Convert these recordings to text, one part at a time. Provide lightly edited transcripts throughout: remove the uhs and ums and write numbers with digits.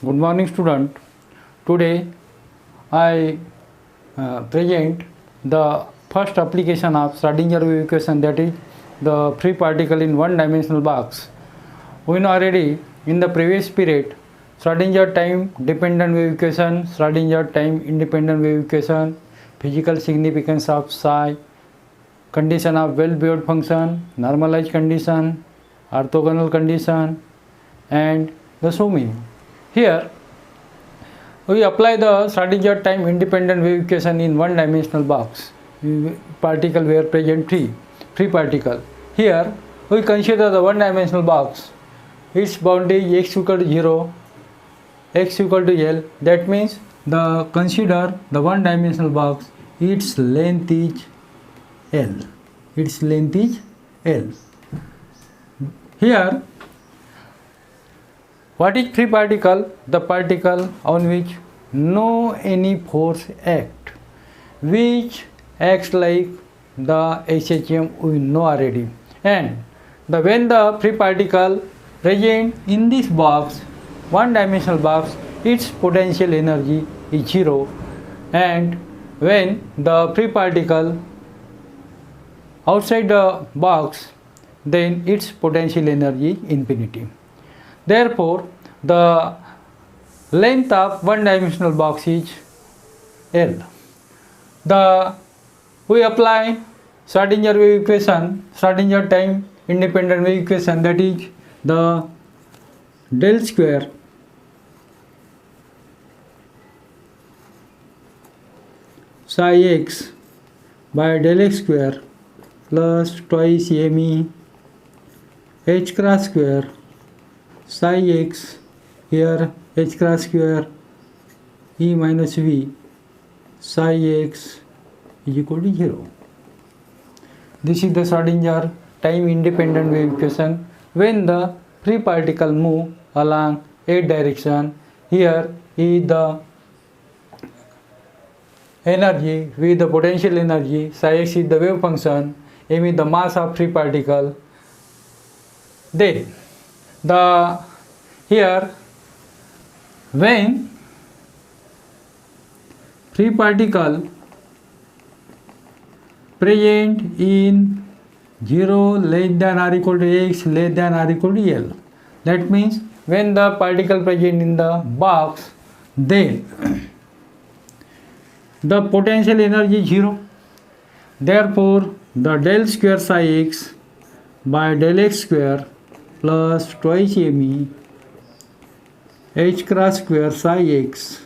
Good morning, student. Today I present the first application of Schrodinger wave equation, that is the free particle in one-dimensional box. We know already in the previous period Schrodinger time dependent wave equation, Schrodinger time independent wave equation, physical significance of psi, condition of well-behaved function, normalized condition, orthogonal condition, and the so many. Here we apply the Schrodinger time independent wave equation in one-dimensional box. Particle were present free particle. Here we consider the one-dimensional box. Its boundary x equal to 0, x equal to L. That means consider the one-dimensional box. Its length is L. Its length is L. Here, what is free particle? The particle on which no any force act, which acts like the SHM we know already. And when the free particle present in this box, one-dimensional box, its potential energy is 0, and when the free particle outside the box, then its potential energy is infinity. Therefore, the length of one-dimensional box is L. We apply Schrodinger wave equation, Schrodinger time independent wave equation, that is the del square psi x by del x square plus twice me h cross square psi x, here h cross square e minus v psi x is equal to 0. This is the Schrodinger time independent wave equation when the free particle move along a direction. Here is the energy with the potential energy, psi x is the wave function, m is the mass of free particle. Then here when free particle present in 0 less than or equal to x less than or equal to L, that means when the particle present in the box, then the potential energy is 0. Therefore, the del square psi x by del x square plus twice me h cross square psi x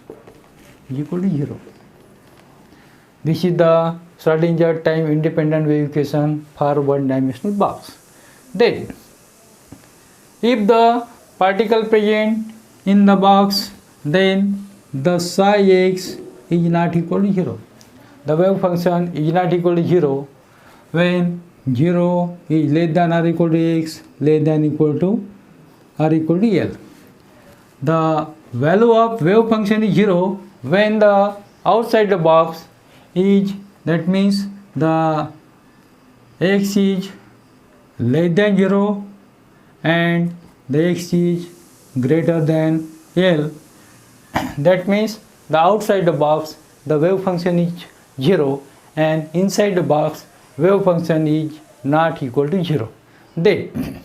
is equal to 0. This is the Schrodinger time independent wave equation for one-dimensional box. Then, if the particle present in the box, then the psi x is not equal to 0. The wave function is not equal to 0 when 0 is less than or equal to x, less than equal to or equal to L. The value of wave function is 0 when the outside the box is, that means the x is less than 0 and the x is greater than L. That means the outside the box the wave function is 0 and inside the box wave function is not equal to 0. Then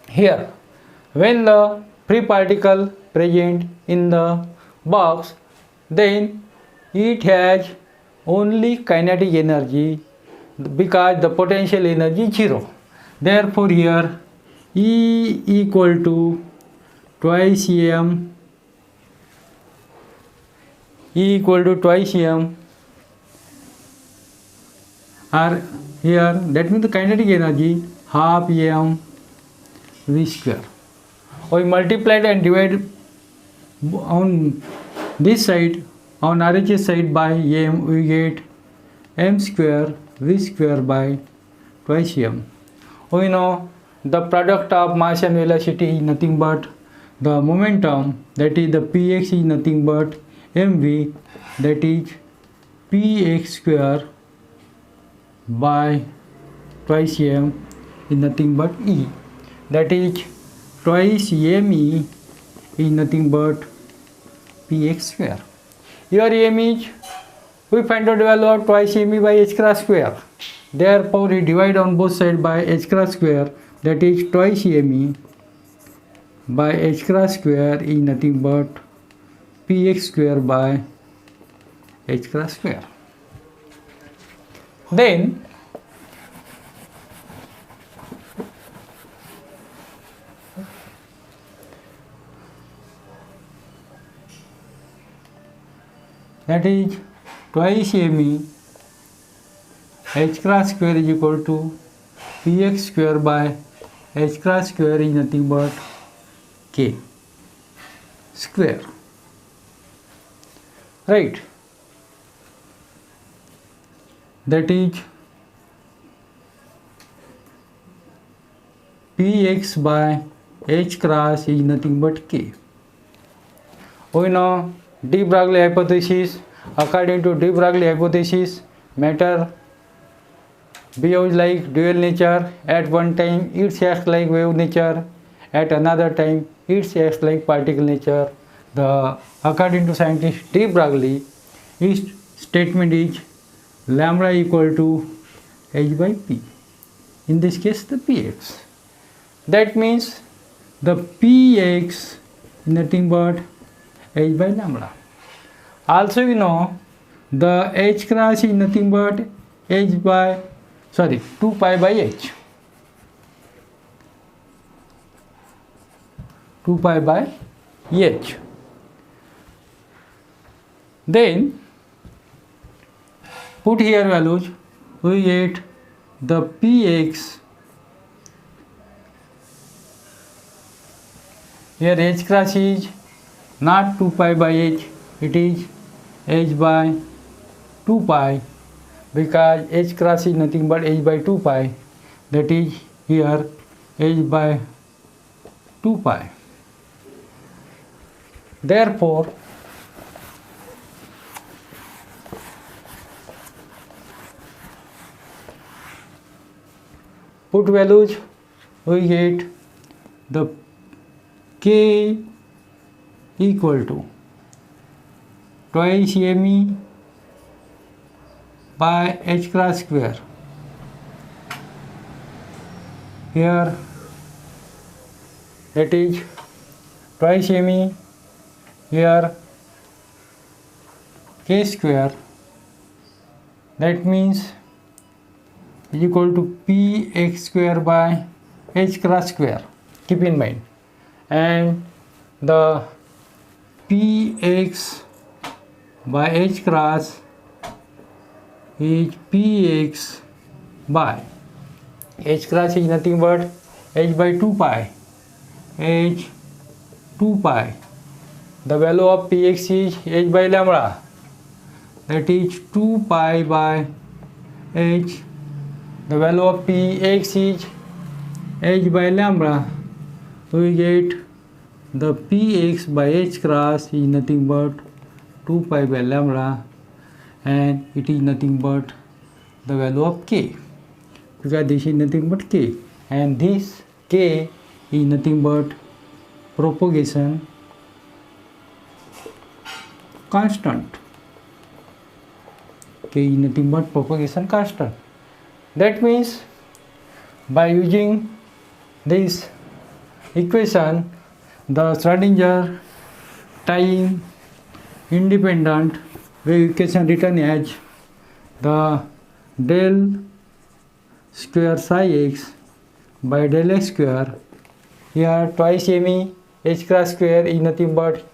here when the free particle present in the box, then it has only kinetic energy because the potential energy is 0. Therefore, here E equal to twice m, E equal to twice m, or here that means the kinetic energy half m v square. We multiplied and divided on this side, on RHS side by m, we get m square v square by twice m. We know the product of mass and velocity is nothing but the momentum, that is the px is nothing but mv, that is px square by twice m is nothing but e, that is twice me is nothing but px square. Here m is, we find out the value of twice me by h cross square. Therefore, we divide on both sides by h cross square, that is twice me by h cross square is nothing but px square by h cross square. Then that is twice me h cross square is equal to px square by h cross square is nothing but k square, right? That is px by h cross is nothing but k. We know de Broglie hypothesis. According to de Broglie hypothesis, matter behaves like dual nature. At one time it acts like wave nature, at another time it acts like particle nature. According to scientist de Broglie, his statement is lambda equal to h by p. In this case, the px. That means the px is nothing but h by lambda. Also, we know the h cross is nothing but 2 pi by h. 2 pi by h. Then put here values, we get the px, here h cross is not 2 pi by h, it is h by 2 pi, because h cross is nothing but h by 2 pi, that is here h by 2 pi. Therefore, put values, we get the k equal to twice me by h cross square. Here that is twice me, here k square, that means is equal to px square by h cross square. Keep in mind, and the px by h cross is px by h cross is nothing but h by 2 pi, h 2 pi. The value of px is h by lambda, that is 2 pi by h. The value of px is h by lambda, we get the px by h cross is nothing but 2 pi by lambda, and it is nothing but the value of k, because this is nothing but k, and this k is nothing but propagation constant. K is nothing but propagation constant. That means by using this equation, the Schrodinger time independent wave equation written as the del square psi x by del x square, here twice me h cross square is nothing but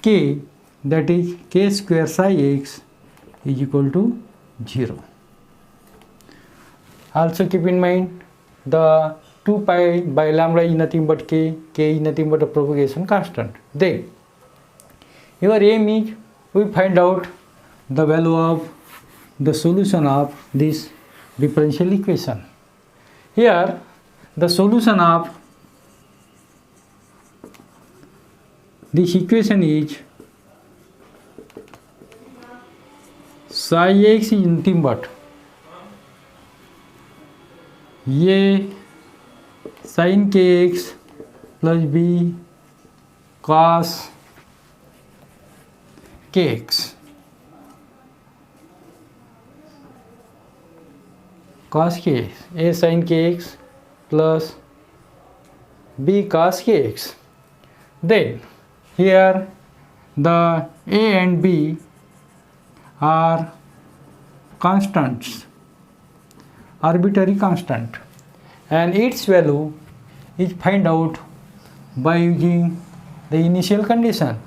k, that is k square psi x is equal to 0. Also keep in mind the 2 pi by lambda is nothing but k is nothing but a propagation constant. Then your aim is we find out the value of the solution of this differential equation. Here the solution of this equation is psi x is nothing but a sin kx plus b cos kx. Cos kx, a sin kx plus b cos kx. Then here the a and b are constants, arbitrary constant, and its value is find out by using the initial condition.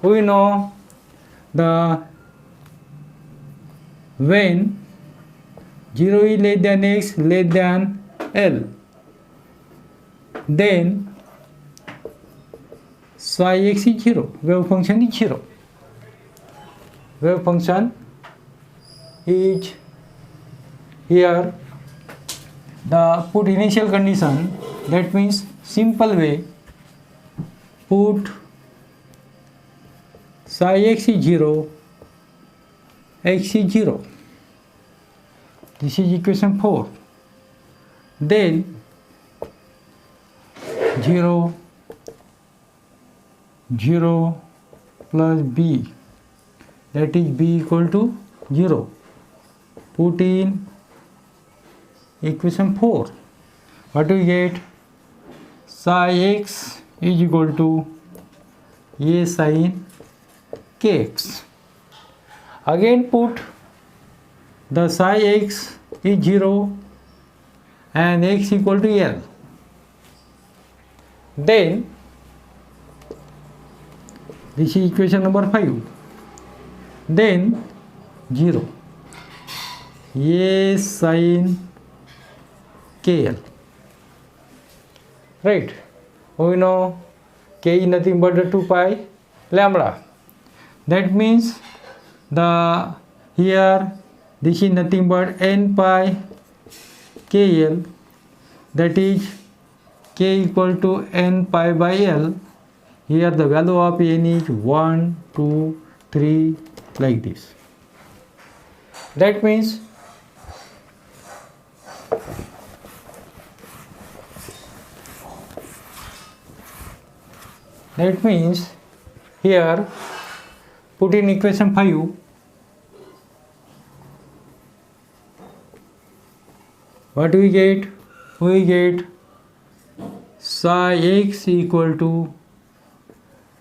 We know the when 0 is less than x less than L, then psi x is 0, wave function is 0. Wave function is here the put initial condition, that means simple way, put psi x is 0, x is 0. This is equation 4. Then 0, 0 plus b, that is b equal to 0. Put in equation 4. What do we get? Psi x is equal to a sin kx. Again put the psi x is 0 and x equal to L. Then this is equation number 5. Then 0, a sin kl. Right? We know k is nothing but the 2 pi lambda. That means the here this is nothing but n pi kl, that is k equal to n pi by L. Here the value of n is 1, 2, 3 like this. That means here put in equation 5. What do we get? We get psi x equal to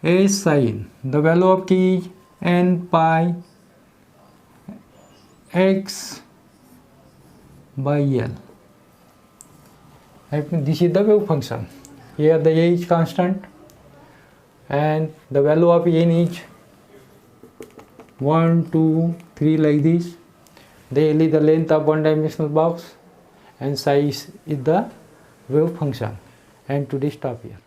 a sin, the value of k is n pi x by L. This is the wave function. Here the a is constant and the value of n is 1, 2, 3 like this. L is the length of one dimensional box and psi is the wave function. And today stop here.